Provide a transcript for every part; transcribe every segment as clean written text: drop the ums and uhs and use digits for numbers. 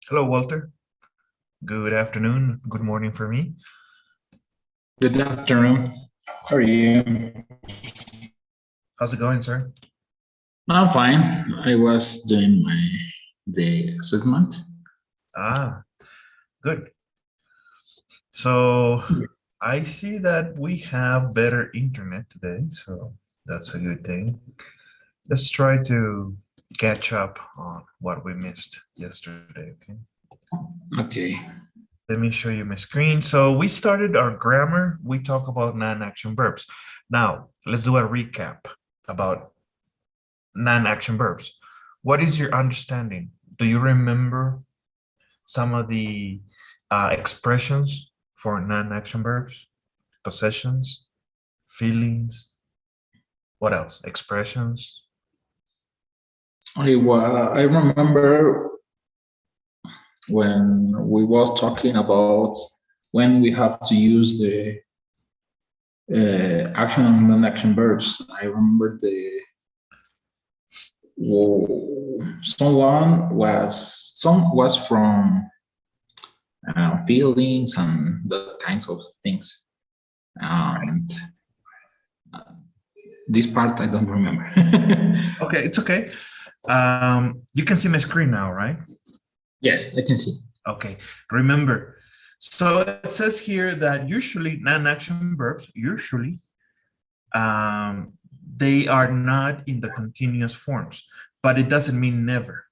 Hello, Walter. Good afternoon. Good morning for me. Good afternoon. How are you? How's it going, sir? I'm fine. I was doing the assessment. Ah, good. So I see that we have better internet today, so that's a good thing. Let's try to catch up on what we missed yesterday, okay? Okay. Let me show you my screen. So we started our grammar. We talk about non-action verbs. Now, let's do a recap about non-action verbs. What is your understanding? Do you remember some of the expressions for non-action verbs? Possessions, feelings, what else? Expressions. I remember when we was talking about when we have to use the action and non-action verbs. I remember some was from feelings and that kinds of things. And this part I don't remember. Okay, it's okay. You can see my screen now, right? Yes, I can see. Okay, remember. So it says here that usually non-action verbs, they are not in the continuous forms, but it doesn't mean never.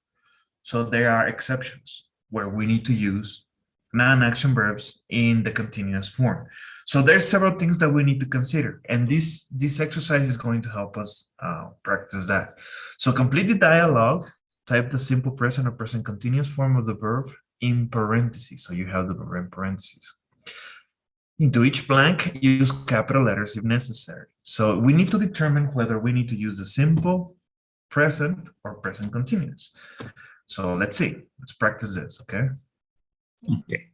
So there are exceptions where we need to use non-action verbs in the continuous form. So there's several things that we need to consider, and this exercise is going to help us practice that. So complete the dialogue, type the simple present or present continuous form of the verb in parentheses. So you have the verb in parentheses. Into each blank, use capital letters if necessary. So we need to determine whether we need to use the simple, present, or present continuous. So let's see. Let's practice this, okay? Okay.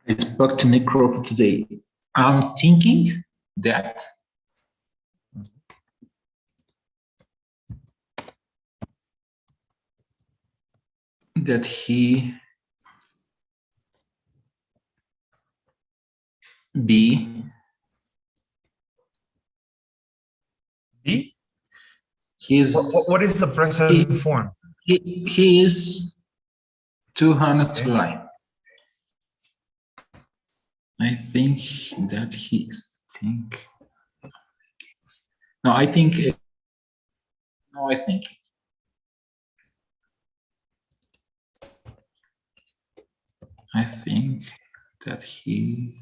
It's back to Necro for today. I'm thinking that he be B? he's What is the present form? he is 200 to lie. I think that he is no, I think no, I think that he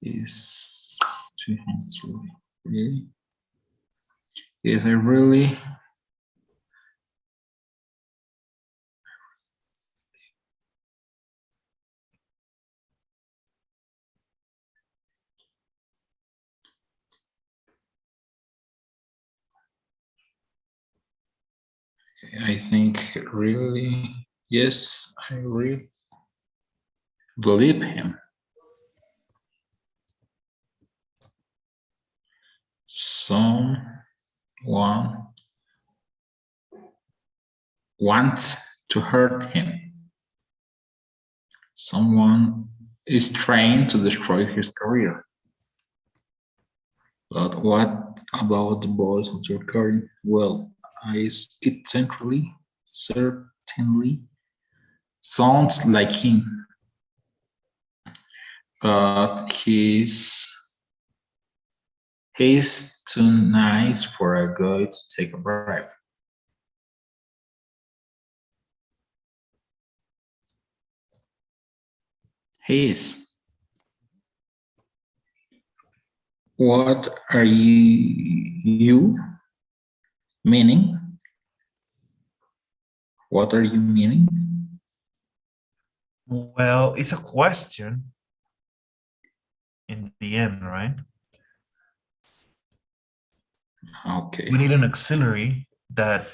is 200 to lie. Really? Yes, I really I think really, yes, I really believe him. Someone wants to hurt him. Someone is trying to destroy his career. But what about the boss of your career? Well, it certainly sounds like him, but he's too nice for a guy to take a bribe. He is. What are you meaning? What are you meaning? Well, it's a question in the end, right? Okay. We need an auxiliary that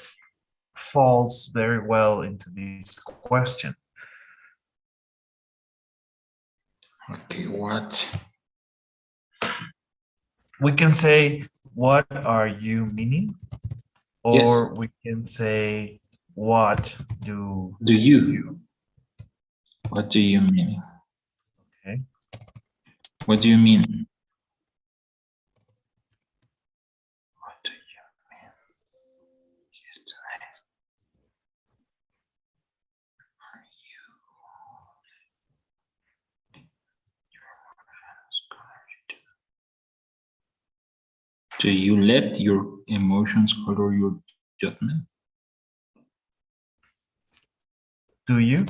falls very well into this question. Okay, what? We can say, what are you meaning? Or Yes. we can say, What do Do you? What do you mean? Okay. What do you mean? What do you mean? Yesterday. Are you? Do you let your emotions color your judgment? Do you?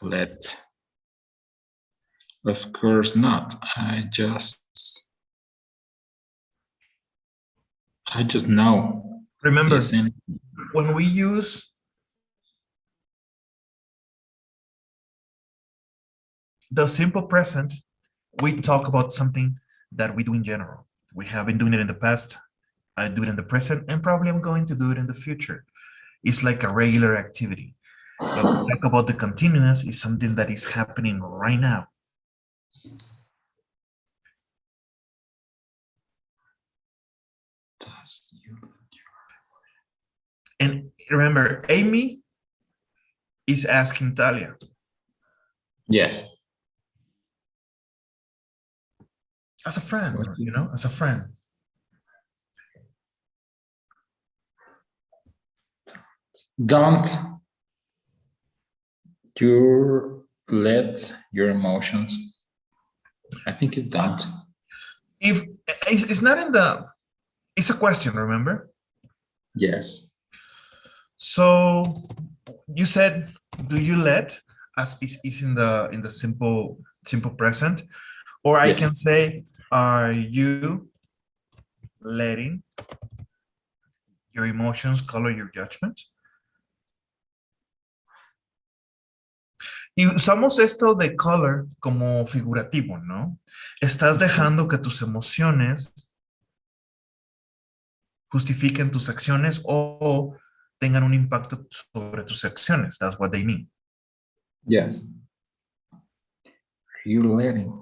Let. Of course not. I just know. Remember, Isn't when we use the simple present, we talk about something that we do in general. We have been doing it in the past. I do it in the present, and probably I'm going to do it in the future. It's like a regular activity. But we talk about the continuous is something that is happening right now. And remember, Amy is asking Talia. yes. As a friend, you know, as a friend. Don't you let your emotions. I think it's don't. If it's not in the, it's a question, remember? Yes. So you said, do you let, as is in the simple present, or I Yes. can say, are you letting your emotions color your judgment? Y usamos esto de color como figurativo, ¿no? Estás dejando que tus emociones justifiquen tus acciones o tengan un impacto sobre tus acciones. That's what they mean. Yes. You letting.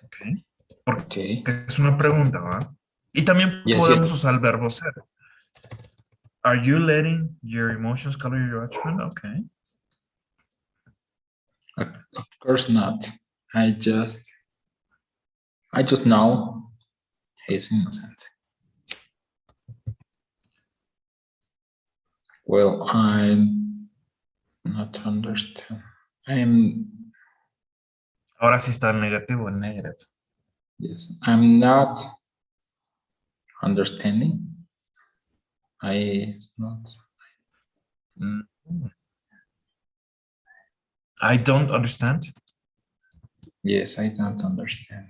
Okay. Porque Okay. es una pregunta, ¿verdad? Y también Yes, podemos yes. usar el verbo ser. Are you letting your emotions color your judgment? Okay. Of course not. I just know he's innocent. Well, I not understand. Ahora sí está en negativo, en negative. Yes, I'm not understanding. It's not. I don't understand. Yes, I don't understand.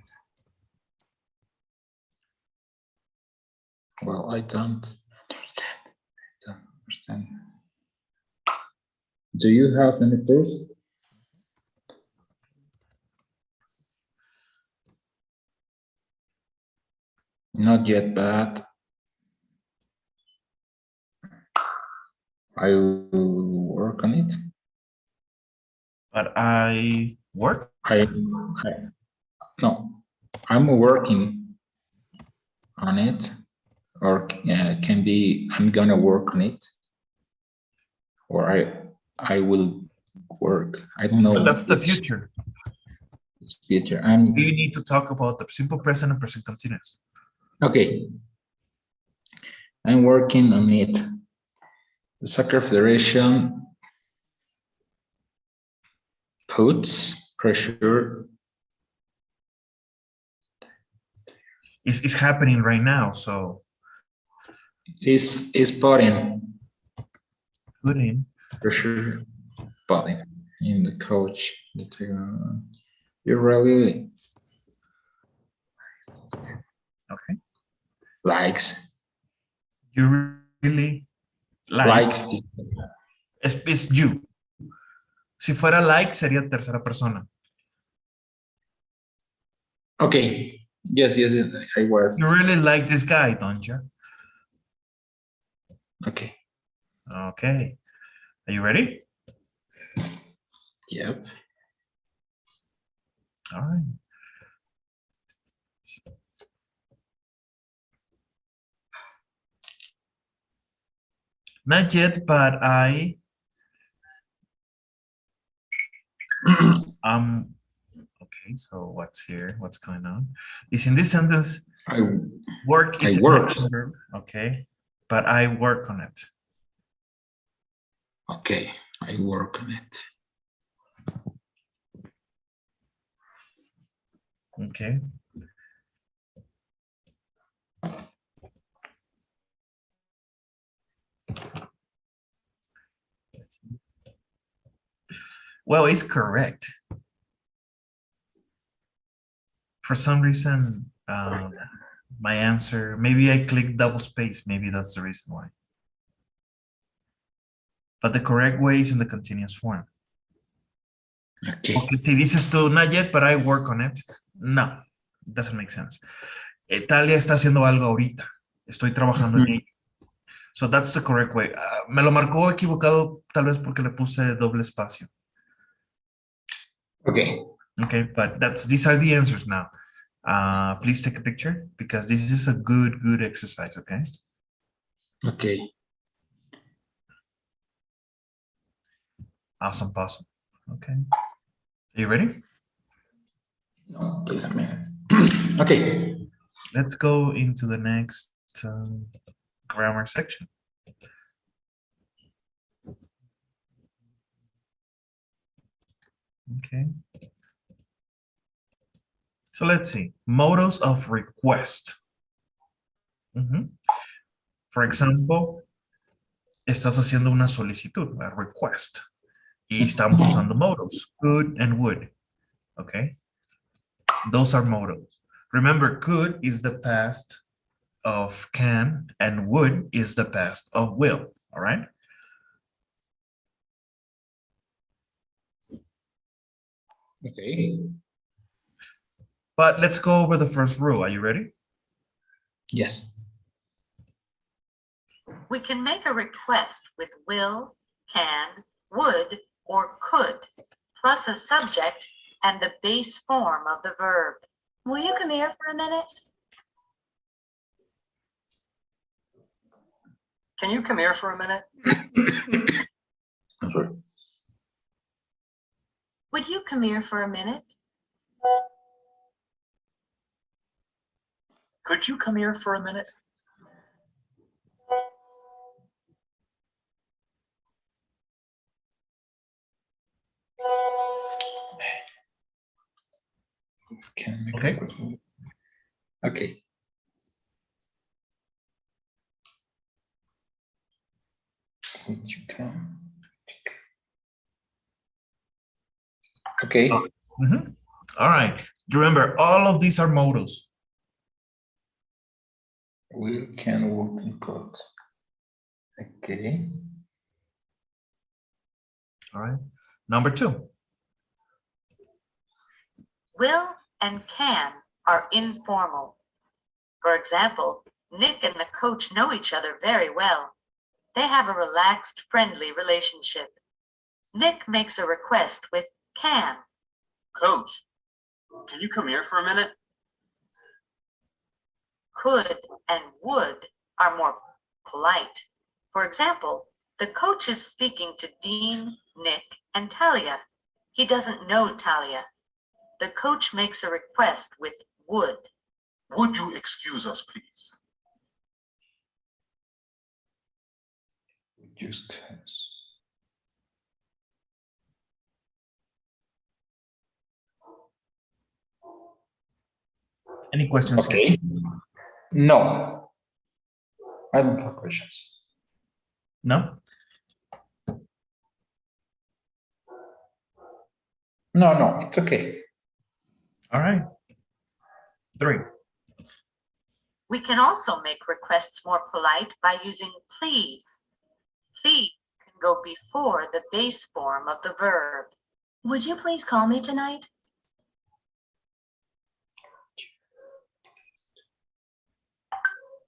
Well, I don't understand. I don't understand. Do you have any proof? Not yet, but I'll work on it. But I work. No, I'm working on it, or can be I'm gonna work on it, or I will work. I don't know. But that's the future. It's future. You need to talk about the simple present and present continuous. Okay. I'm working on it. The Soccer Federation puts pressure. It's happening right now, so Is putting pressure, putting in the coach. You really okay. Likes. You really Likes. Es you. Si fuera like, sería tercera persona. Okay. Yes, I was. You really like this guy, don't you? Okay. Okay. Are you ready? Yep. All right. Not yet, but I okay, so what's here? What's going on? Is in this sentence work is I an work. action verb, okay, but I work on it. Okay, I work on it. Okay. Well, it's correct. For some reason, my answer, maybe I clicked double space. Maybe that's the reason why. But the correct way is in the continuous form. Okay. Okay, see, this is still not yet, but I work on it. No, it doesn't make sense. Talia está haciendo algo ahorita. Estoy trabajando en ello. So that's the correct way. Me lo marcó equivocado, tal vez porque le puse doble espacio. Okay. Okay, but these are the answers now. Please take a picture because this is a good exercise, okay? Okay. Awesome. Okay. Are you ready? No, please a minute. Okay. Let's go into the next grammar section. Okay. So let's see. Modes of request. For example, estás haciendo una solicitud, a request. Y estamos usando modos, could and would. Okay. Those are modes. Remember, could is the past of can and would is the past of will. All right. Okay. But let's go over the first rule. Are you ready? Yes. We can make a request with will, can, would, or could, plus a subject and the base form of the verb. Will you come here for a minute? Can you come here for a minute? Would you come here for a minute? Could you come here for a minute? Can make Okay. Okay. Would you come? Okay. All right. Remember, all of these are modals. Will, can, would, and could. Okay. All right. Number 2. Will and can are informal. For example, Nick and the coach know each other very well. They have a relaxed, friendly relationship. Nick makes a request with can. Coach, can you come here for a minute? Could and would are more polite. For example, the coach is speaking to Dean, Nick, and Talia. He doesn't know Talia. The coach makes a request with would. Would you excuse us, please? Just Any questions? okay. No. I don't have questions. No? No, it's okay. All right. 3. We can also make requests more polite by using please. Please can go before the base form of the verb. Would you please call me tonight?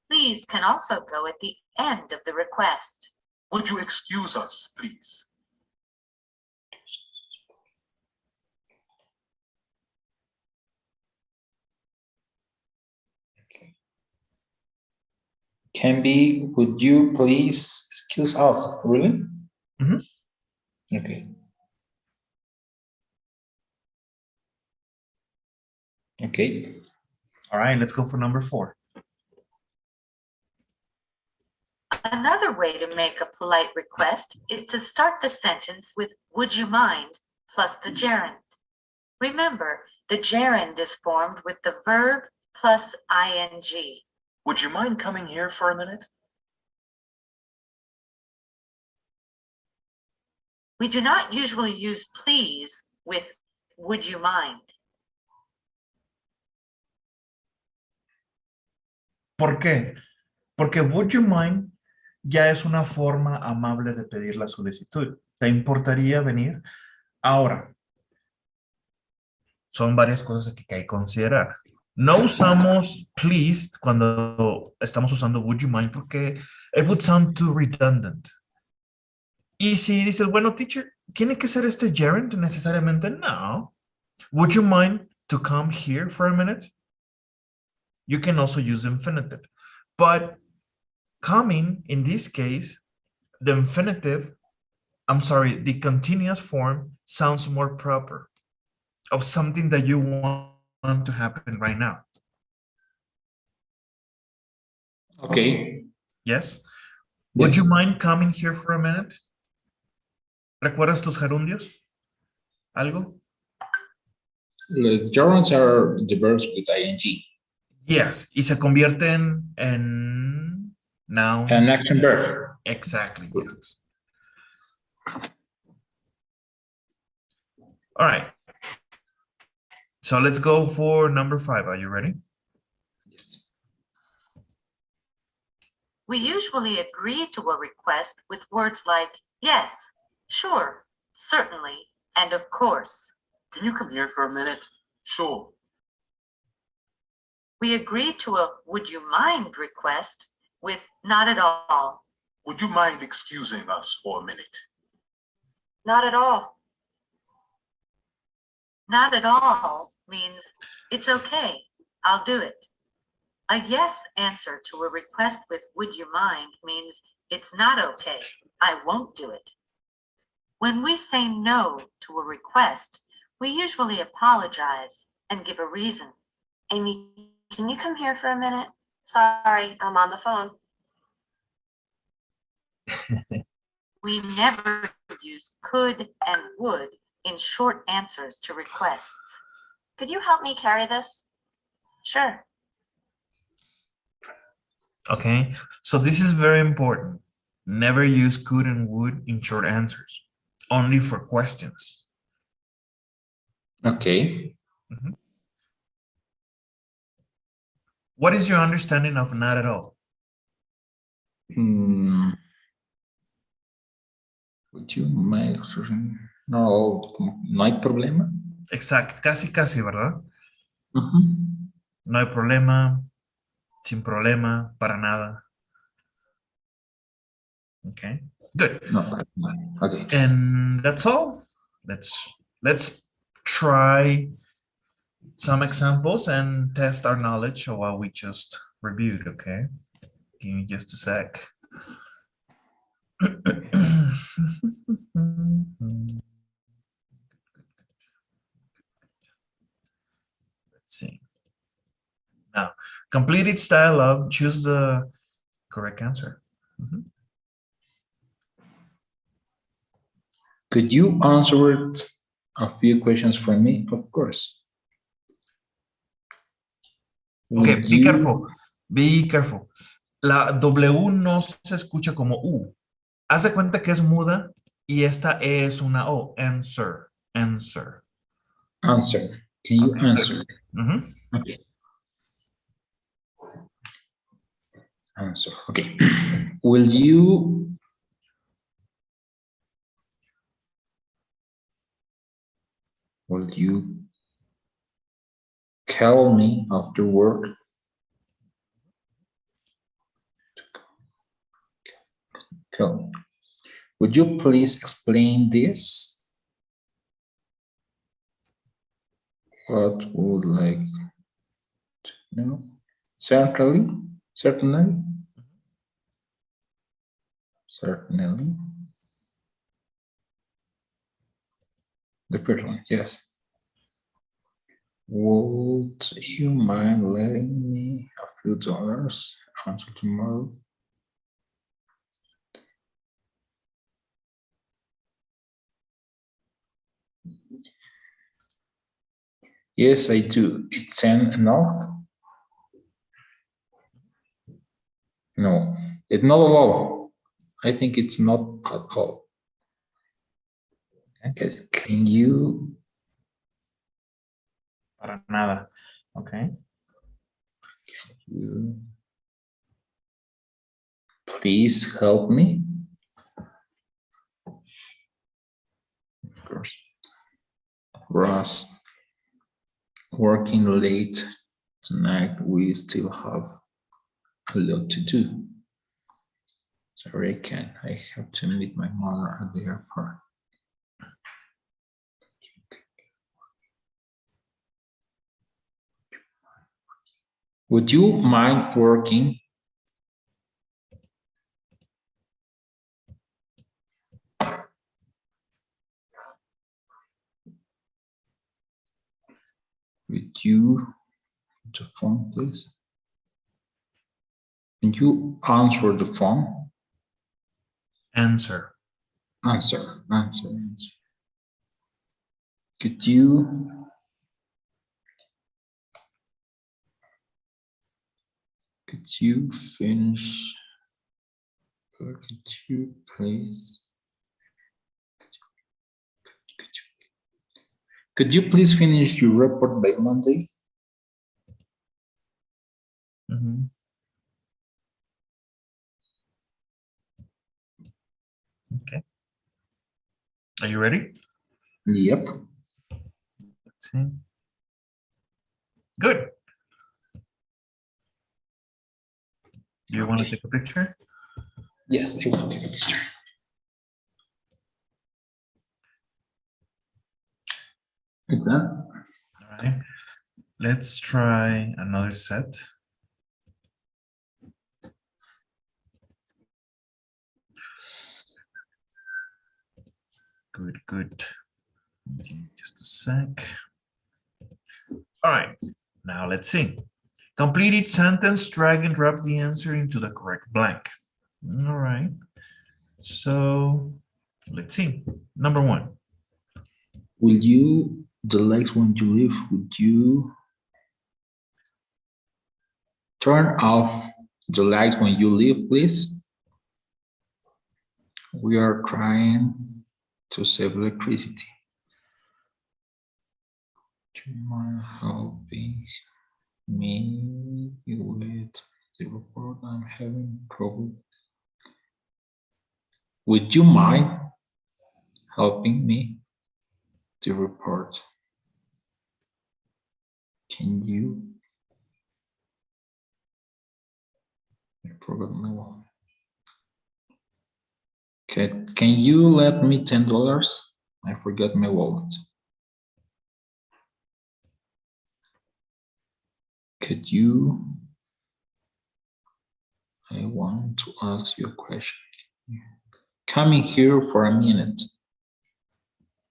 Please can also go at the end of the request. Would you excuse us, please? can be, would you please excuse us? Really? Mhm. Okay. Okay. All right, let's go for number 4. Another way to make a polite request is to start the sentence with "would you mind" plus the gerund. Remember, the gerund is formed with the verb plus ing. Would you mind coming here for a minute? We do not usually use please with "would you mind." ¿Por qué? Porque would you mind ya es una forma amable de pedir la solicitud. ¿Te importaría venir? Ahora, son varias cosas aquí que hay que considerar. No usamos please cuando estamos usando would you mind porque it would sound too redundant. Y si dices, bueno, teacher, ¿tiene que ser este gerund necesariamente? No. Would you mind to come here for a minute? You can also use infinitive. But coming, in this case, the infinitive, the continuous form sounds more proper of something that you want to happen right now. Okay. Yes? Would Yes. you mind coming here for a minute? ¿Recuerdas tus gerundios? ¿Algo? The gerunds are the verbs with ing. Yes, y se convierten en noun. An action verb. Exactly, yes. All right. So let's go for number 5. Are you ready? We usually agree to a request with words like yes, sure, certainly, and of course. Can you come here for a minute? Sure. We agree to a "would you mind" request with not at all. Would you mind excusing us for a minute? Not at all. Not at all means it's okay, I'll do it. A yes answer to a request with "would you mind" means it's not okay, I won't do it. When we say no to a request, we usually apologize and give a reason. Amy, can you come here for a minute? Sorry, I'm on the phone. We never use could and would in short answers to requests. Could you help me carry this? Sure. Okay, so this is very important. Never use could and would in short answers, only for questions. Okay. Mhm. What is your understanding of not at all? Would you make no hay problema? Exacto, casi, ¿verdad? Uh-huh. No hay problema, sin problema, para nada. Okay, good. No, okay. And that's all. Let's try some examples and test our knowledge of what we just reviewed, okay? Give me just a sec. Let's see. Now, completed style of, choose the correct answer. Mhm. Could you answer a few questions for me? Of course. Okay, Would be you- careful. Be careful. La W no se escucha como U. Haz de cuenta que es muda y esta E es una O. Answer. Answer. Answer. Can you Okay. answer? Mhm. Okay. Answer. Okay. Will you call me after work? Call. Would you please explain this? What would like to know? Certainly. Certainly. The first one, yes. Would you mind letting me a few dollars until tomorrow? Yes, I do. It's enough? No, it's not at all. I think it's not at all. Okay, can you? Para nada. Okay. You please help me? Of course. Ross, working late tonight, we still have a lot to do. Sorry, I can't. I have to meet my mother at the airport. Would you mind working? Would you, the phone, please? Would you answer the phone? Answer. Answer. Could you finish? Could you please? Could you please finish your report by Monday? Mhm. Okay. Are you ready? Yep. Let's see. Good. Do you want to take a picture? Yes, I want to take a picture. It's done. All right. Let's try another set. Good. Just a sec. All right. Now let's see. Complete each sentence, drag and drop the answer into the correct blank. All right. So let's see. Number one. Will you, the lights when you leave, would you turn off the lights when you leave, please? We are trying to save electricity. Do you mind helping me with the report? I'm having trouble. Would you mind helping me to report? Can you? I forgot my wallet. Can you let me $10? I forgot my wallet. Could you? I want to ask you a question. Come in here for a minute.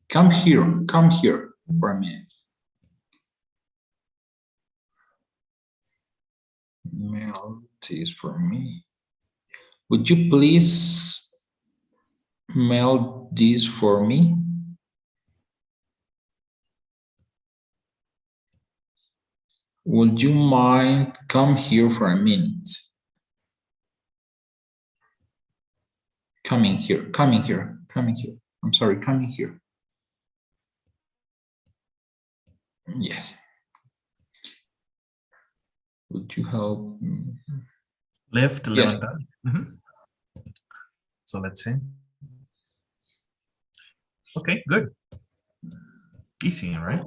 Come here for a minute. Mail this for me. Would you please mail this for me? Would you mind come here for a minute? Coming here. I'm sorry, coming here. Yes. Would you help? Left, Yes. levantar. Mhm. So let's see. Okay, good. Easy, right?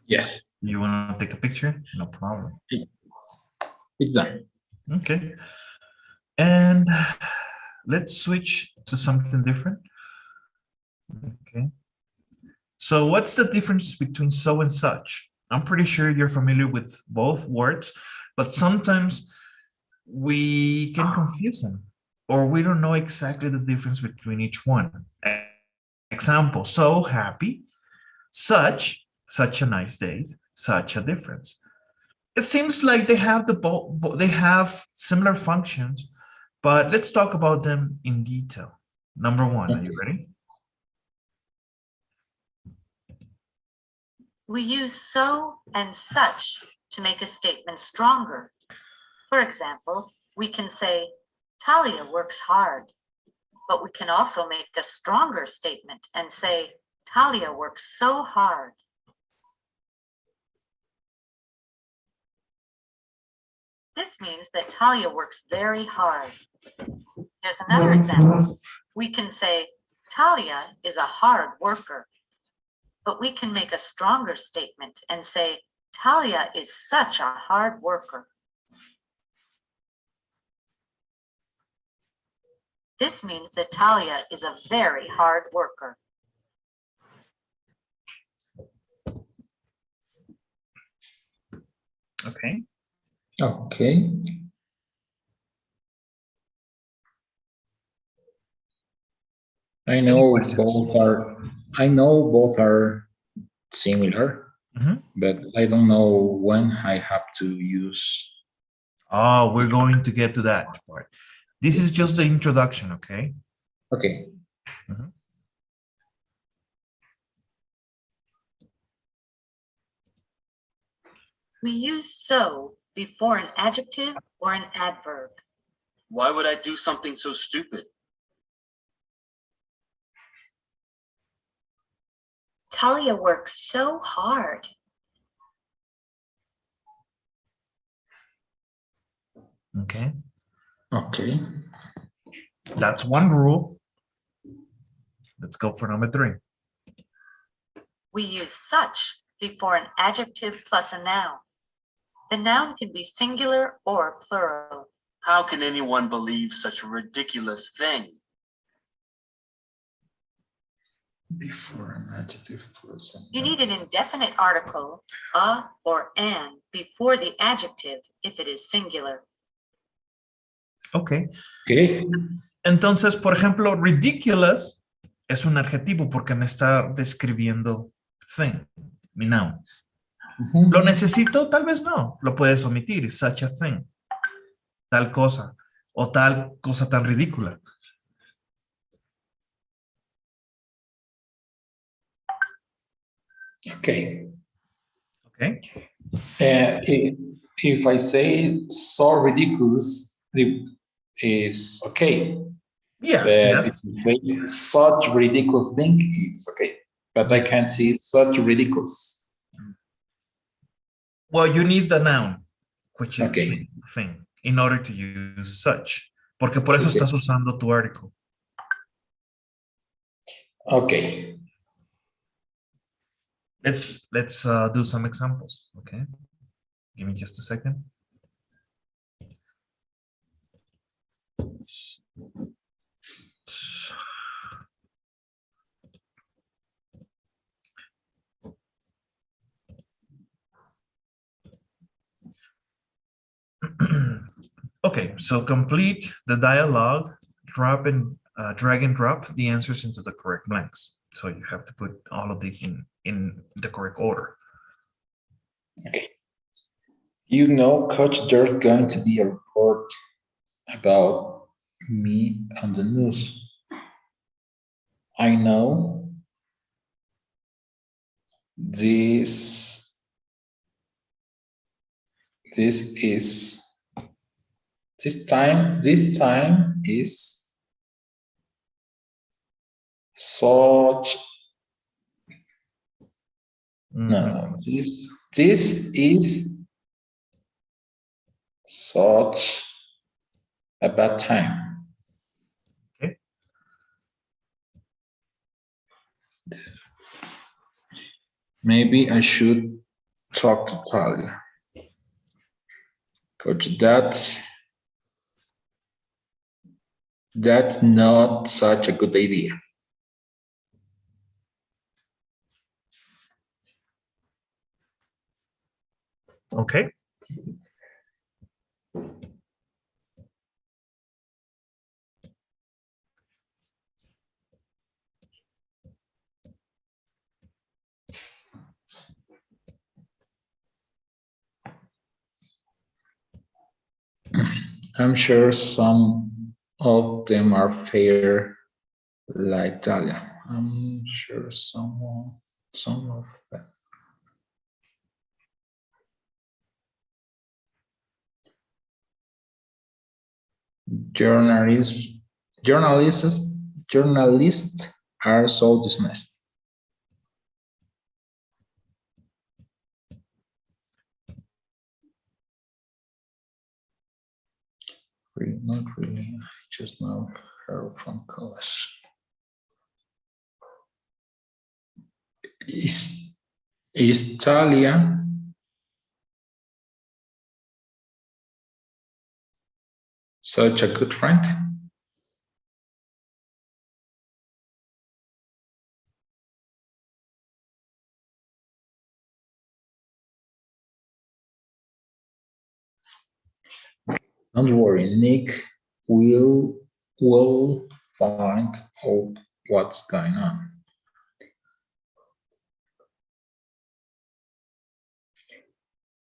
Yes. You want to take a picture? No problem. It's done. Okay. And let's switch to something different. Okay. So what's the difference between so and such? I'm pretty sure you're familiar with both words, but sometimes we can confuse them. or we don't know exactly the difference between each one. Example, so happy, such a nice date, such a difference. It seems like they have they have similar functions, but let's talk about them in detail. Number one, are you ready? We use so and such to make a statement stronger. For example, we can say, Talia works hard, but we can also make a stronger statement and say, Talia works so hard. This means that Talia works very hard. Here's another example. We can say, Talia is a hard worker, but we can make a stronger statement and say, Talia is such a hard worker. This means that Talia is a very hard worker. Okay. Okay. I know both are similar, but I don't know when I have to use. Oh, we're going to get to that part. This is just the introduction, okay? Okay. We use so before an adjective or an adverb. Why would I do something so stupid? Talia works so hard. Okay. Okay. That's one rule. Let's go for number 3. We use such before an adjective plus a noun. The noun can be singular or plural. How can anyone believe such a ridiculous thing? Before an adjective plus a You need an indefinite article, a or an, before the adjective if it is singular. Okay. Okay. Entonces, por ejemplo, ridiculous es un adjetivo porque me está describiendo thing, mi noun. ¿Lo necesito? Tal vez no. Lo puedes omitir. Such a thing. Tal cosa. O tal cosa tan ridícula. Okay. Okay. If I say so ridiculous, it is okay. Yes, But yes. if you say such ridiculous thing, it's okay. But I can't see such ridiculous. Well, you need the noun, which is Okay. thing, in order to use such. Porque por eso Okay. estás usando tu article. Okay. Let's do some examples, okay? Give me just a second. Okay, so complete the dialogue, drag and drop the answers into the correct blanks. So you have to put all of these in the correct order. Okay. You know, Coach, there's going to be a report about me on the news. I know this time is such no, this is such a bad time. Okay. Maybe I should talk to Talia. Coach, that's not such a good idea. Okay. I'm sure some of them are fair, like Italia. I'm sure some of them. Journalists are so dismissed. Not really. I just know her from college. Is Talia such a good friend? Don't worry, Nick will find out what's going on.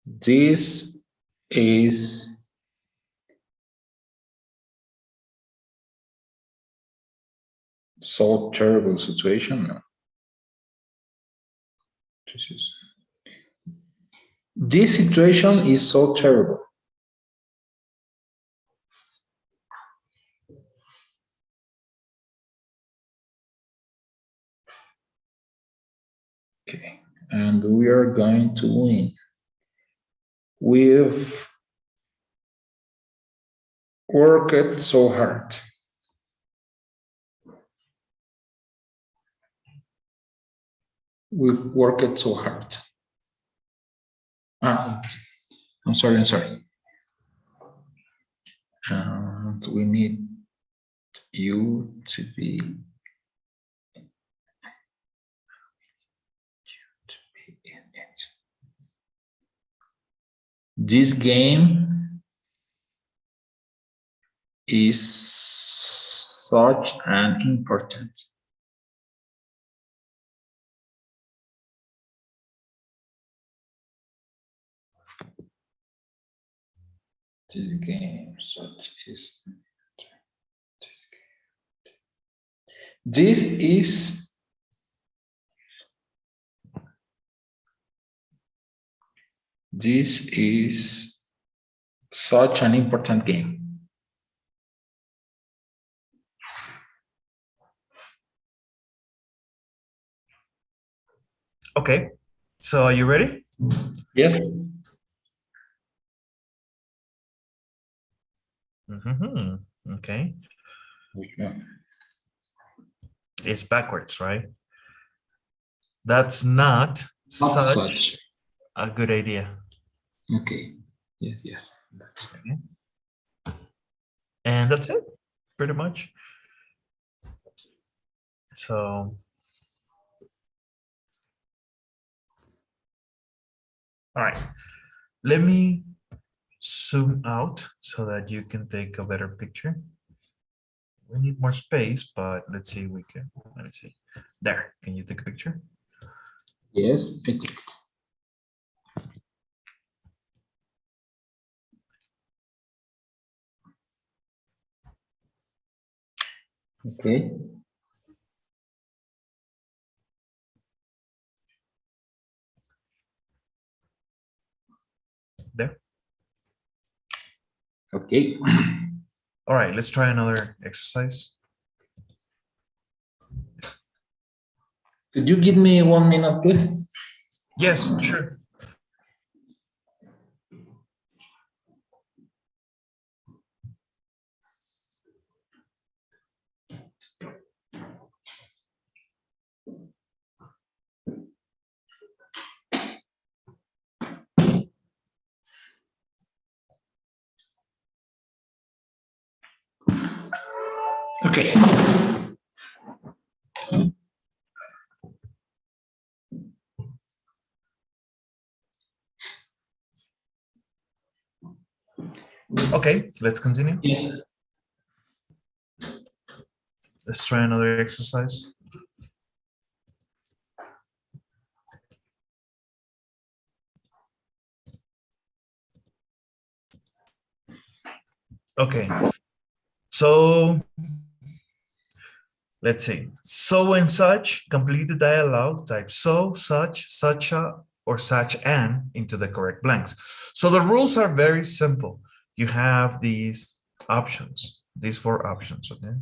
This is so terrible situation. This situation is so terrible. Okay, and we are going to win. We've worked so hard. We've worked so hard. I'm sorry. And we need you to be in it. This game is such an important. This game such is. This is such an important game. Okay, so are you ready? Yes. Okay. Which one? It's backwards, right? That's not Not such such. a good idea. Okay. Yes. Okay. And that's it, pretty much. So, all right, let me zoom out so that you can take a better picture. We need more space, but let's see if we can. Let me see. There, can you take a picture? Yes, I did. Okay. There. Okay. All right, let's try another exercise. Could you give me 1 minute, please? Yes, sure. Okay. Okay, let's continue. Yes. Let's try another exercise. Okay. So let's see. So and such, complete the dialogue, type so, such, such a, or such an into the correct blanks. So the rules are very simple. You have these options, these 4 options, okay?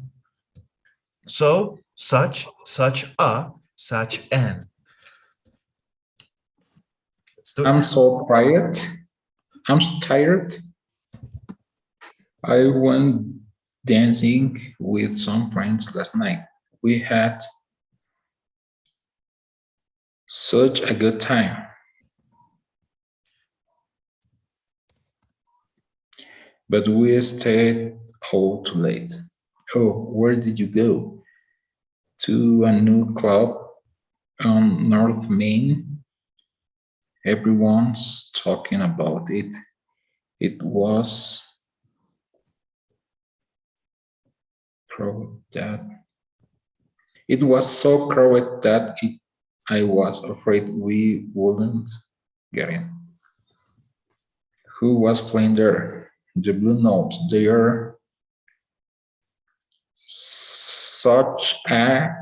So, such, such a, such an. Let's do it. I'm so tired. I'm so tired. I went dancing with some friends last night. We had such a good time. But we stayed out too late. Oh, where did you go? To a new club on North Main. Everyone's talking about it. It was crowded that it was so crowded that I was afraid we wouldn't get in. Who was playing there? The Blue Notes. They are such an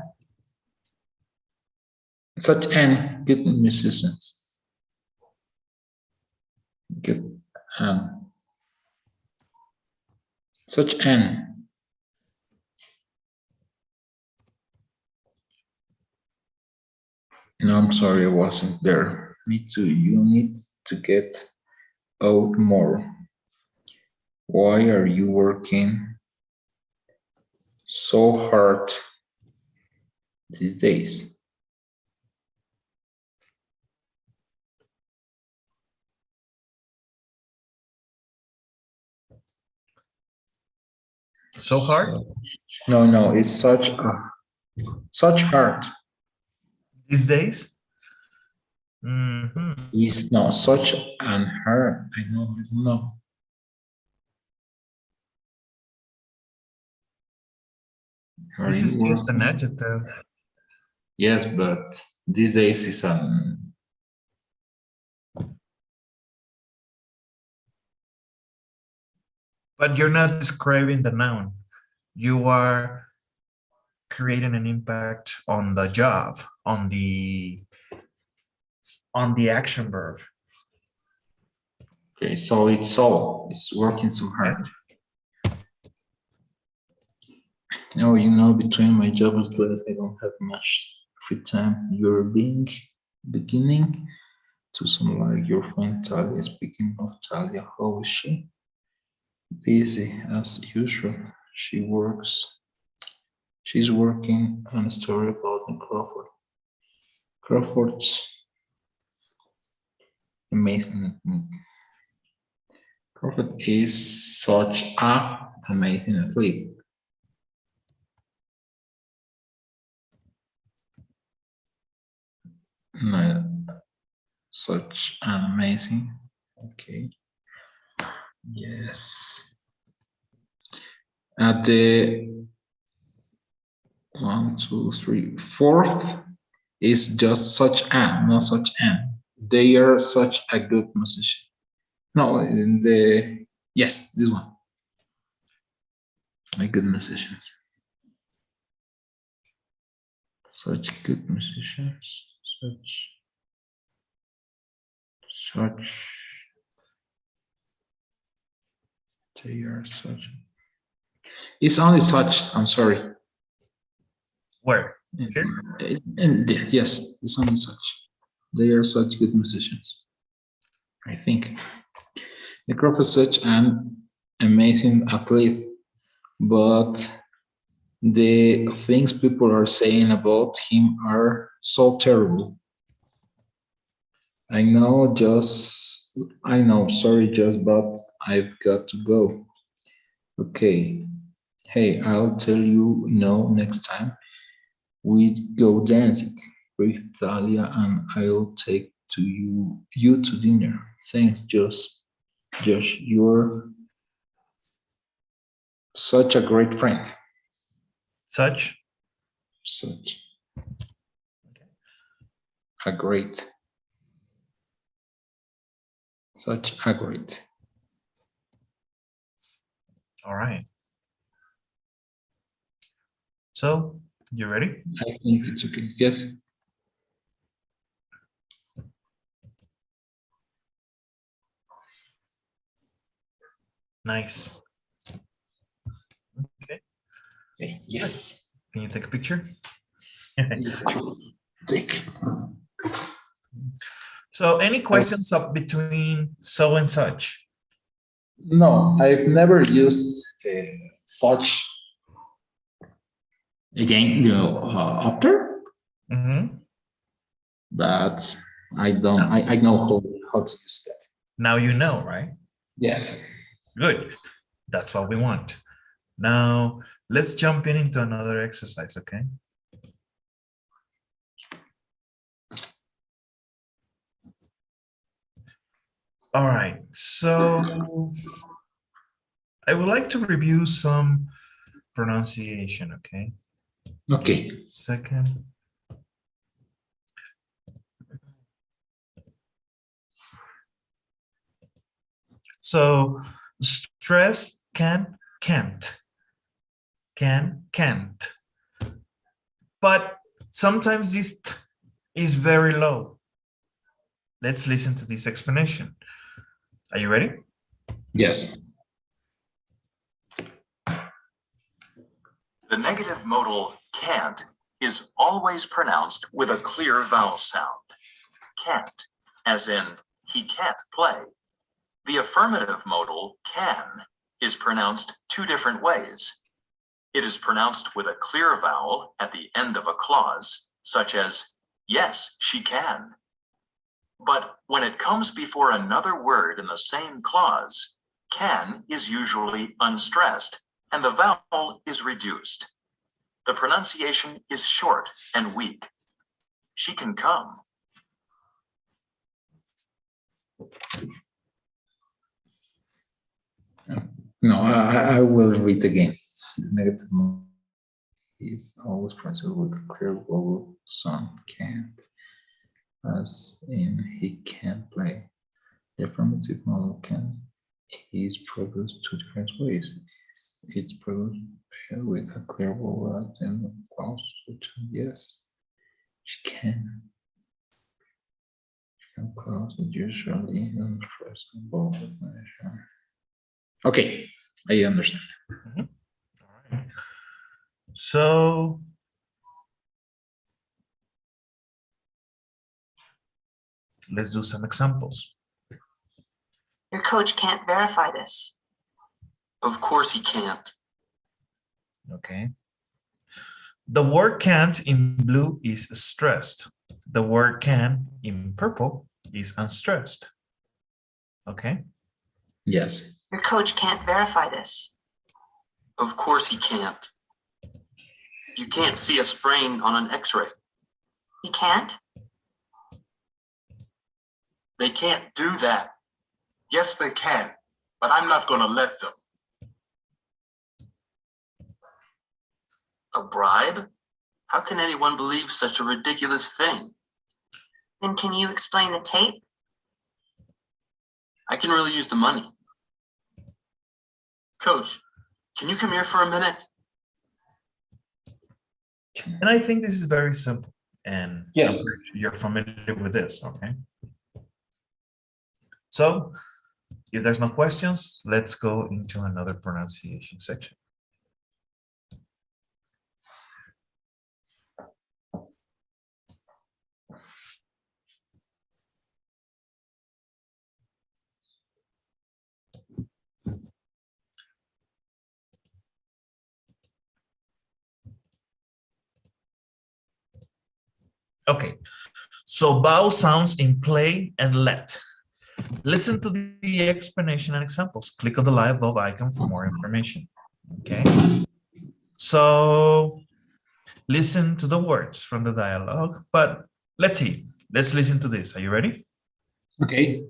good musicians. Good such an. No, I'm sorry, I wasn't there. Me too. You need to get out more. Why are you working so hard these days? So hard No, it's such hard. these days? Mhm. It's not such an hard. I don't know. Are This you is just an working? adjective. Yes, but these days is an. But you're not describing the noun. You are creating an impact on the job, on the action verb. Okay, so it's working so hard. No, between my job and class, I don't have much free time. You're beginning to sound like your friend Talia. Speaking of Talia, how is she? Busy as usual. She's working on a story about the Crawford. Crawford's amazing. Crawford is such a amazing athlete. No, such an amazing. Okay. Yes. At the 1, 2, 3, fourth is just such an, not such an. They are such a good musician. No, in the yes, this one. My good musicians. Such good musicians. Such. They are such. It's only such. I'm sorry. Where? Here? And yes, it's only such. They are such good musicians. I think. The Croft is such an amazing athlete, but the things people are saying about him are so terrible. I know, sorry, just, but I've got to go. Okay. Hey, I'll tell you next time we go dancing with Talia and I'll take you to dinner. Thanks, Josh. Josh, you're such a great friend. Such? Such a great. Such a great. All right. So, you ready? I think it's okay. Yes. Nice. Okay. Okay. Yes. Can you take a picture? Yes. Take. So, any questions up between so and such? No, I've never used such. Again, after Mhm. that, I don't. I know how to use that. Now you know, right? Yes. Good. That's what we want. Now, let's jump into another exercise, okay? All right, so I would like to review some pronunciation, okay? Okay. Second. So stress can't. Can't. But sometimes this t is very low. Let's listen to this explanation. Are you ready? Yes. The negative modal can't is always pronounced with a clear vowel sound. Can't, as in he can't play. The affirmative modal can is pronounced two different ways. It is pronounced with a clear vowel at the end of a clause, such as, yes, she can. But when it comes before another word in the same clause, can is usually unstressed and the vowel is reduced. The pronunciation is short and weak. She can come. No, I will read again. The negative is always pronounced with a clear vowel sound. Can't, as in he can't play. The affirmative modal can is produced two different ways. It's produced with a clear vowel at the end of the clause, such as yes, she can. Clause is usually first vowel. Okay, I understand. Mhm. All right. So let's do some examples. Your coach can't verify this. Of course he can't. Okay. The word can't in blue is stressed. The word can in purple is unstressed. Okay. Yes. Your coach can't verify this. Of course he can't. You can't see a sprain on an x-ray. He can't? They can't do that. Yes, they can, but I'm not going to let them. A bribe? How can anyone believe such a ridiculous thing? Then can you explain the tape? I can really use the money. Coach, can you come here for a minute? And I think this is very simple. And Yes. you're familiar with this, okay? So if there's no questions, let's go into another pronunciation section. Okay, so vowel sounds in play and let. Listen to the explanation and examples. Click on the live bulb icon for more information. Okay, so listen to the words from the dialogue, but let's see. Let's listen to this. Are you ready? Okay.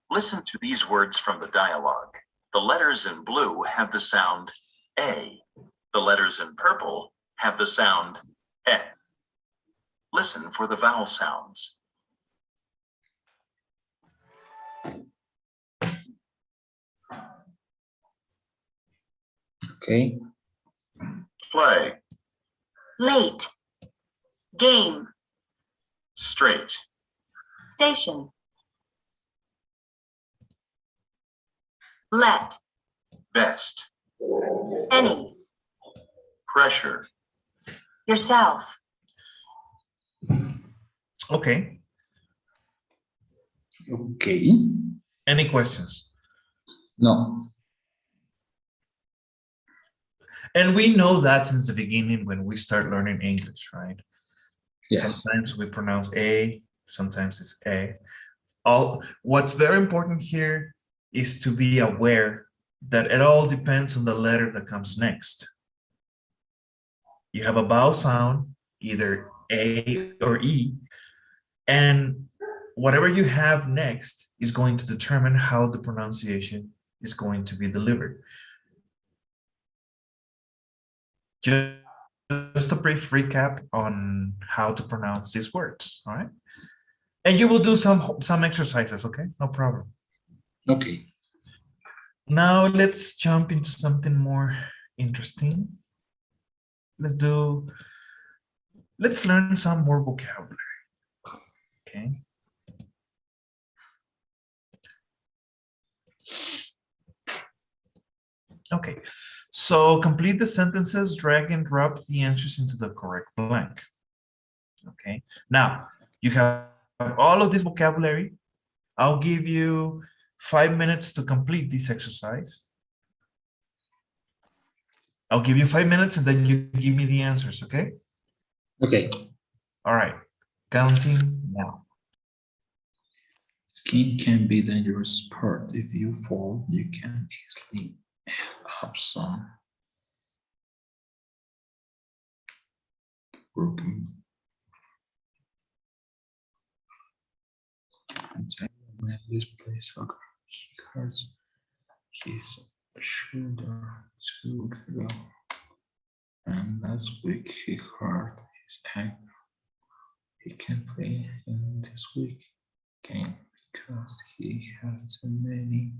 Listen to these words from the dialogue. The letters in blue have the sound A. The letters in purple have the sound E. Listen for the vowel sounds. Okay. play, late, game, straight, station, let, best, any, pressure, yourself, Okay. Okay. Any questions? No. And we know that since the beginning when we start learning English, right? Yes. Sometimes we pronounce A, sometimes it's A. What's very important here is to be aware that it all depends on the letter that comes next. You have a vowel sound, either A or E, and whatever you have next is going to determine how the pronunciation is going to be delivered. Just a brief recap on how to pronounce these words, all right? And you will do some exercises, okay? No problem. Okay. Now let's jump into something more interesting. Let's learn some more vocabulary, okay? Okay, so complete the sentences, drag and drop the answers into the correct blank. Okay, now you have all of this vocabulary. I'll give you 5 minutes to complete this exercise. I'll give you 5 minutes and then you give me the answers, okay? Okay. All right, counting now. Skiing can be a dangerous sport. If you fall, you can easily have some broken. When this plays soccer, he hurts his shoulder 2 weeks ago, and last week he hurt his ankle. He can't play in this week game because he has too many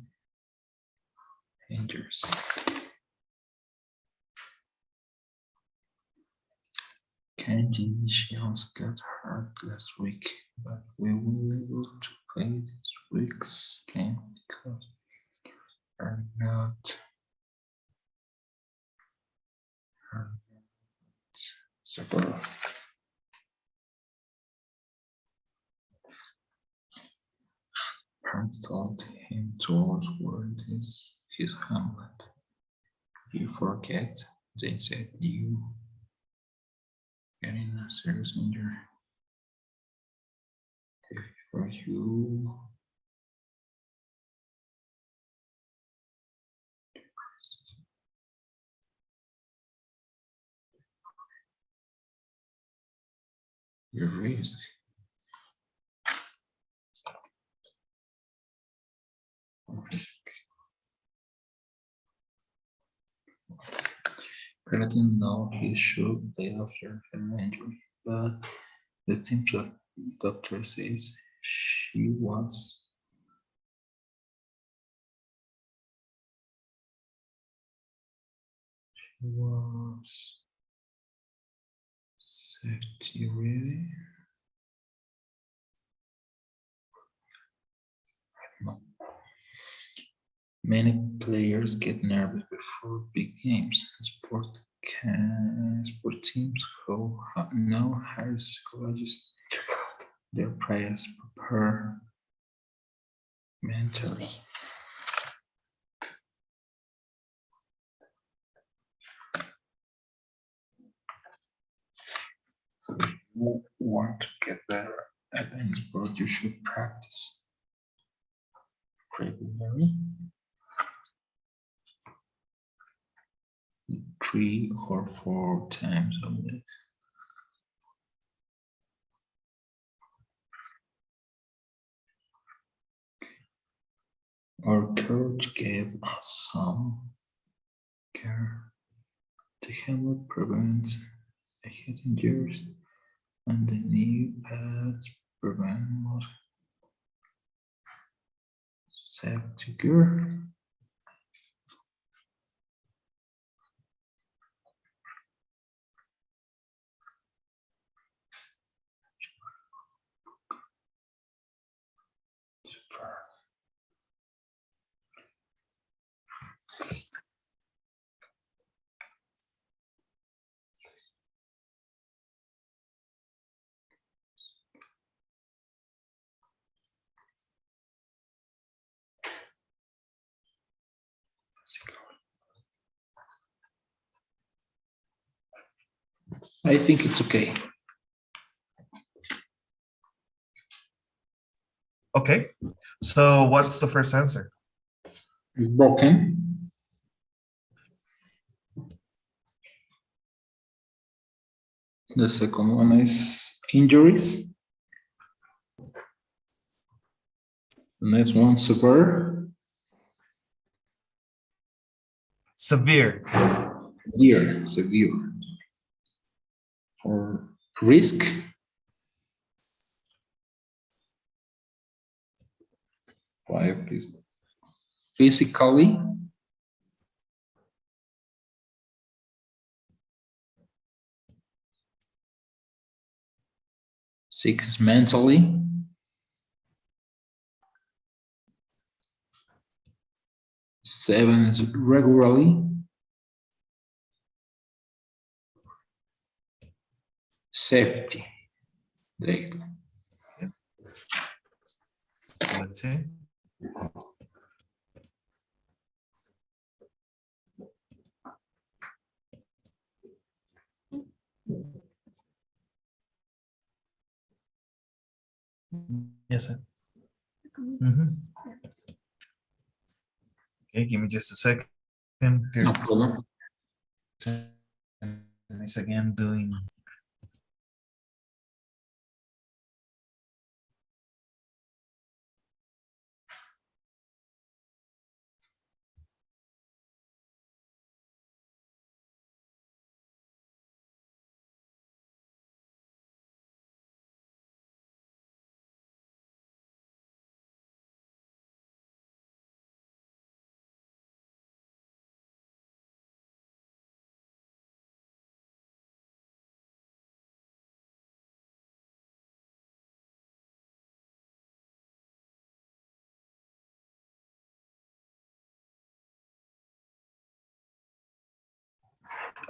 injuries. Kenji also got hurt last week, but we will be able to play this week's game because we are not separate. Parents told him to wear his helmet. If you forget, they said you getting a serious injury. For you, your risk. I didn't know he should play after her injury, but the team doctor says she was safety ready. Many players get nervous before big games. Sport teams who know how psychologists their players prepare mentally. So if you want to get better at any sport, you should practice regularly. 3 or 4 times a week. Our coach gave us some care. The helmet prevents head injuries, and the knee pads prevent most safety gear. I think it's okay. Okay, so what's the first answer? It's broken. The second one is injuries. The next one, severe. Severe. Severe. For risk. Five is physically. Six, mentally. Seven is regularly. Safety. Daily. Let's see. Yes, sir. Okay, give me just a second. No problem. It's again doing.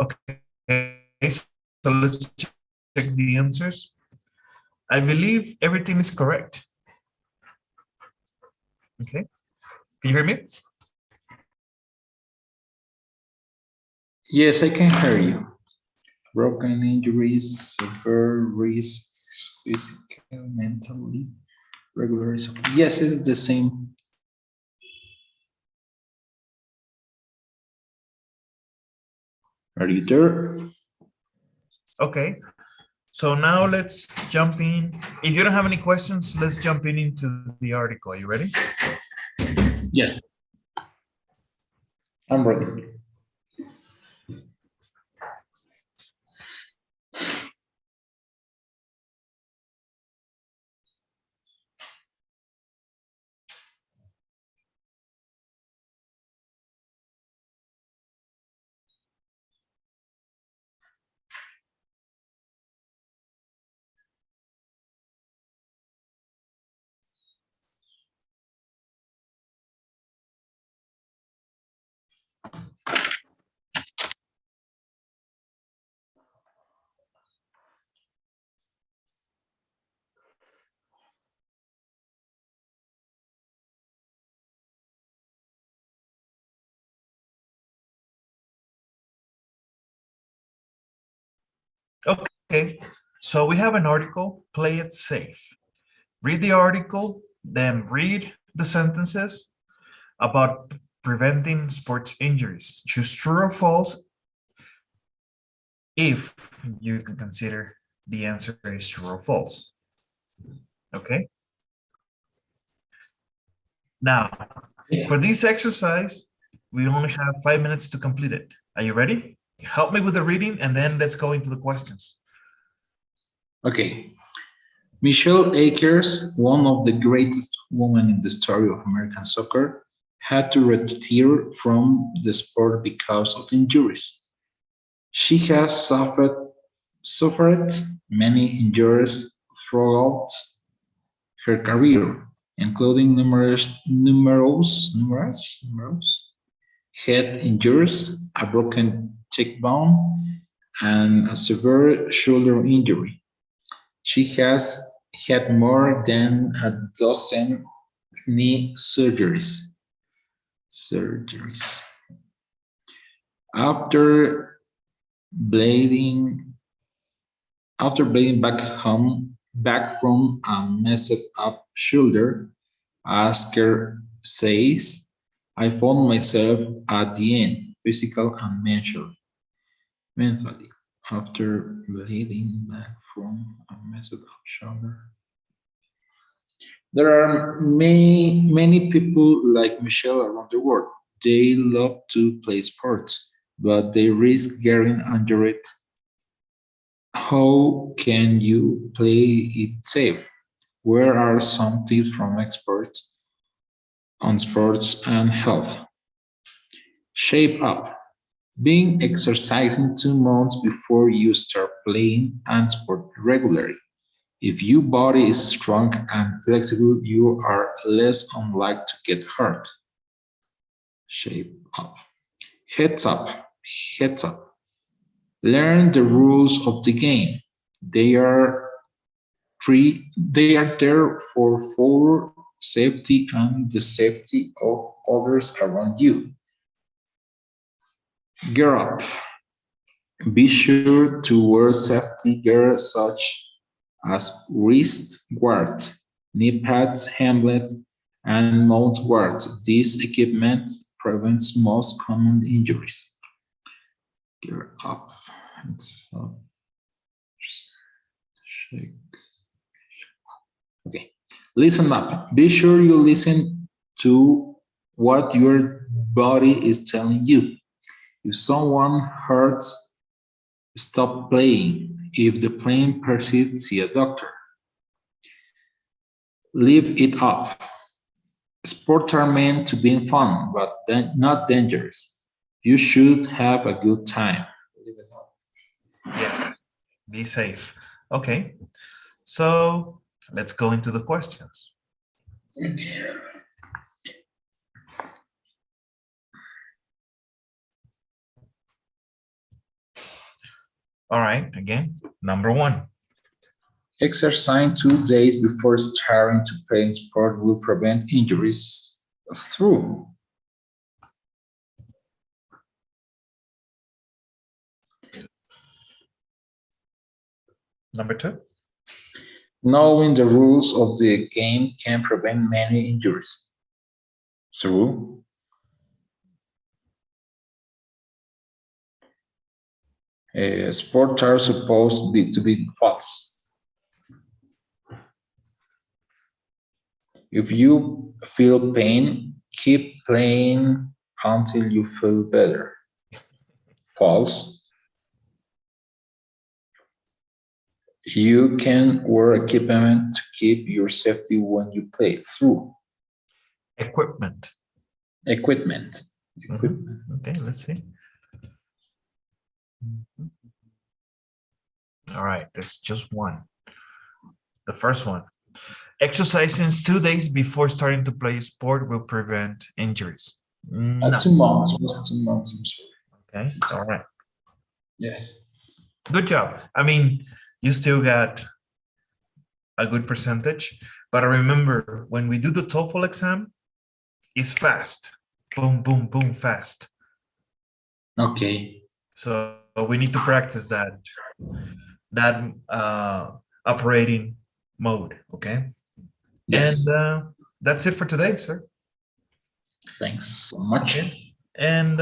Okay, so let's check the answers. I believe everything is correct. Okay, can you hear me? Yes, I can hear you. Broken injuries, severe risks, physical, mentally, regular. Yes, it's the same. Are you there? Okay, so now let's jump in. If you don't have any questions, let's jump in into the article. Are you ready? Yes. I'm ready. Okay, so we have an article, play it safe. Read the article, then read the sentences about preventing sports injuries. Choose true or false if you can consider the answer is true or false. Okay. Now, for this exercise, we only have 5 minutes to complete it. Are you ready? Help me with the reading and then let's go into the questions. Okay. Michelle Akers, one of the greatest women in the story of American soccer, had to retire from the sport because of injuries. She has suffered many injuries throughout her career, including numerous head injuries, a broken cheekbone, and a severe shoulder injury. She has had more than a dozen knee surgeries. After blading back from a messed up shoulder, Asker says, I found myself at the end, physical and mentally. After bleeding back from a messed up shoulder. There are many people like Michelle around the world. They love to play sports, but they risk getting injured. How can you play it safe? Where are some tips from experts on sports and health? Shape up. Being exercising 2 months before you start playing and sport regularly. If your body is strong and flexible, you are less unlikely to get hurt. Shape up. Heads up. Heads up. Learn the rules of the game. They are there for safety and the safety of others around you. Gear up. Be sure to wear safety gear such as wrist guard, knee pads, helmet, and mouth guards. This equipment prevents most common injuries. Gear up. Shake. Okay. Listen up. Be sure you listen to what your body is telling you. If someone hurts, stop playing. If the pain persists, see a doctor. Leave it up. Sports are meant to be fun, but not dangerous. You should have a good time. Yes, be safe. Okay, so let's go into the questions. All right, again, number 1. Exercising 2 days before starting to play in sport will prevent injuries. True. Number 2. Knowing the rules of the game can prevent many injuries. True. Sports are supposed to be false. If you feel pain, keep playing until you feel better. False. You can wear equipment to keep your safety when you play. True. Equipment. Equipment. Okay, let's see. All right, there's just one. The first one. Exercising 2 days before starting to play sport will prevent injuries. No. 2 months. Just 2 months. I'm sorry. Okay, all right. Yes. Good job. I mean, you still got a good percentage, but remember, when we do the TOEFL exam, it's fast. Boom, boom, boom, fast. Okay. So we need to practice that operating mode, okay? Yes. And that's it for today, sir. Thanks so much. Okay. And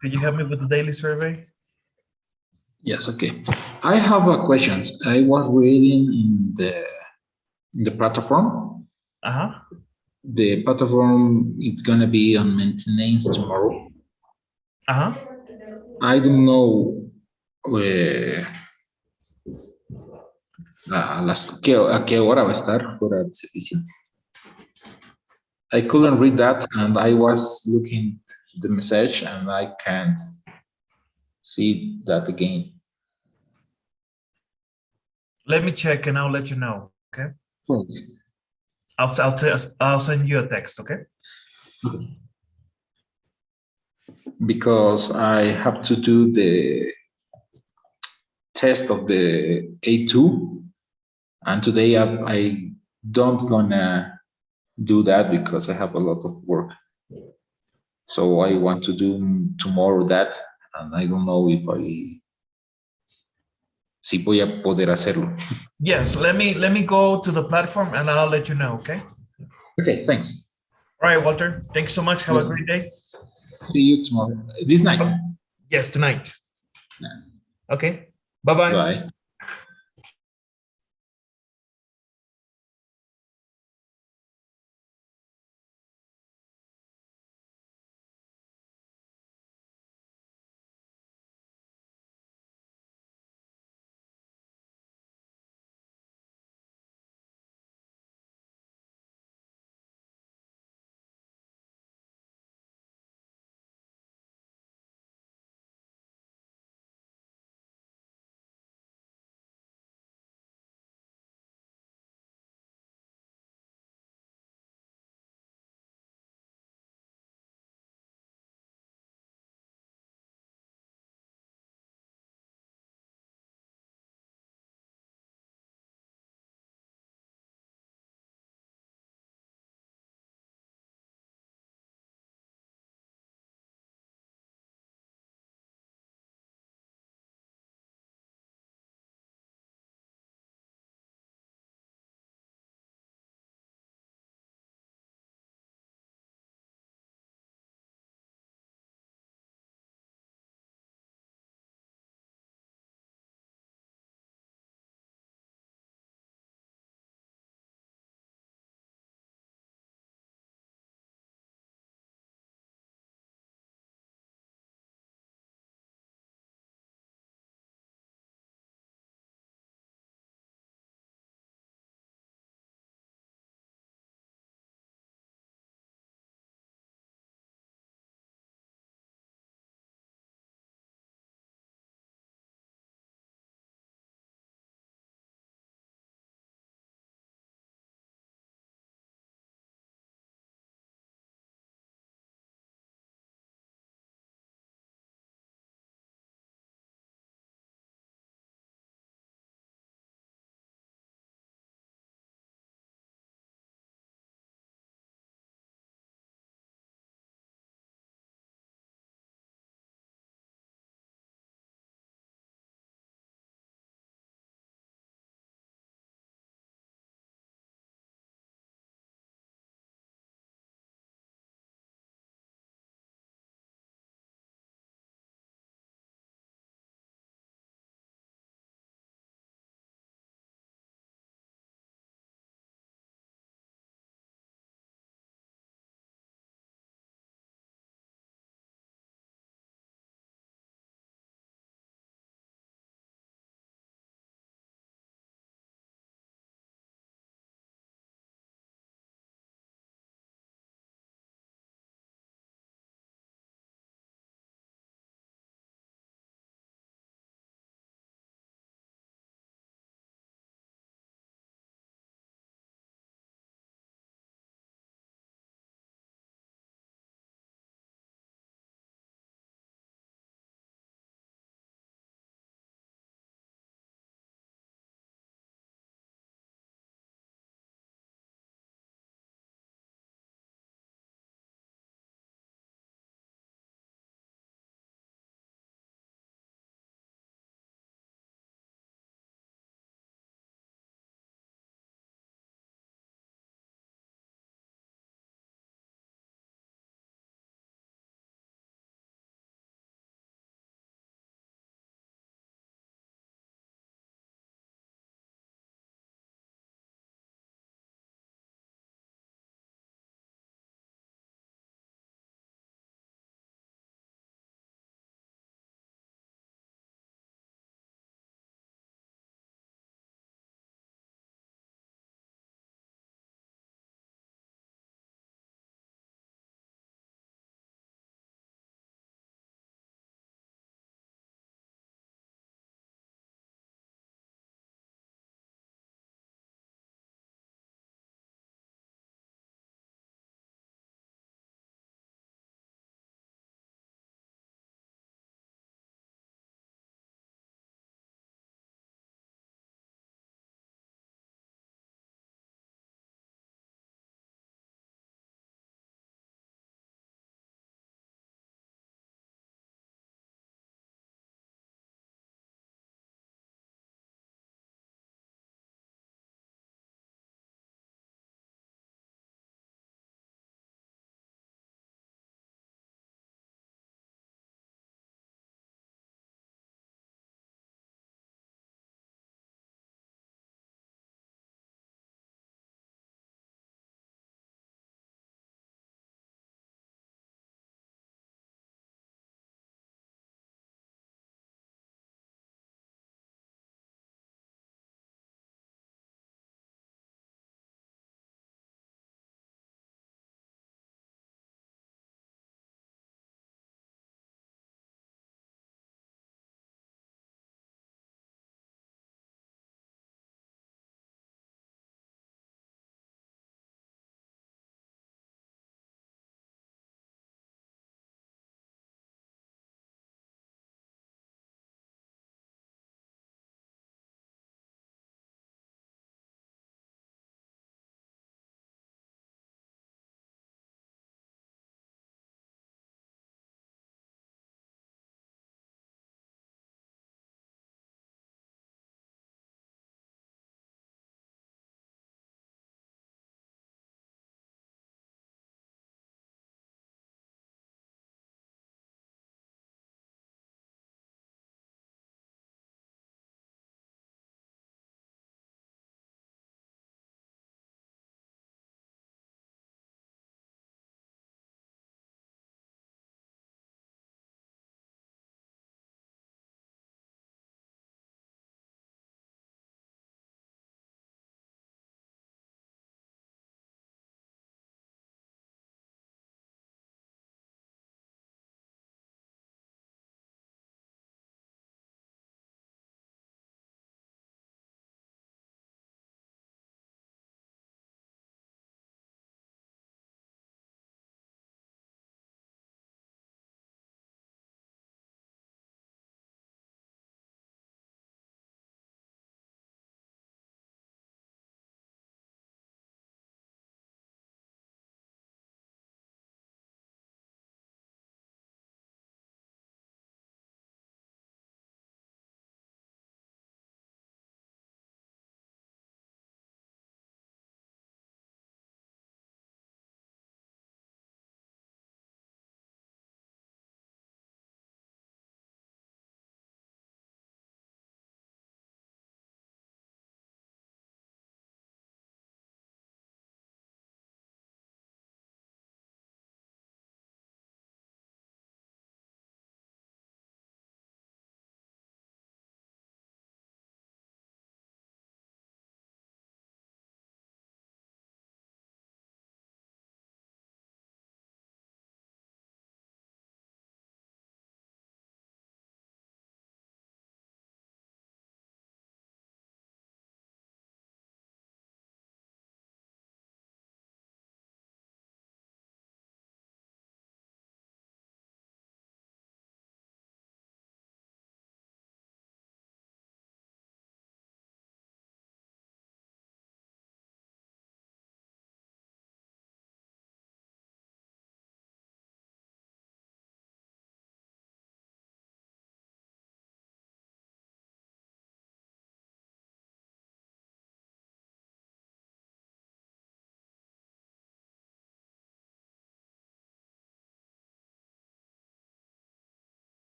could you help me with the daily survey? Yes, okay. I have a question. I was reading in the platform. Uh-huh. The platform is gonna be on maintenance tomorrow. Uh-huh. I don't know a qué hora va a estar fuera del servicio. I couldn't read that, and I was looking the message, and I can't see that again. Let me check, and I'll let you know. Okay. Please. I'll send you a text. Okay. Because I have to do the test of the A2, and today I don't gonna do that because I have a lot of work. So I want to do tomorrow that, And I don't know if si voy a poder hacerlo. Yes, let me go to the platform and I'll let you know, okay? Okay, thanks. All right, Walter, thanks so much. Have a great day. See you tomorrow. This night. Yes, tonight. Yeah. Okay, bye-bye. Bye.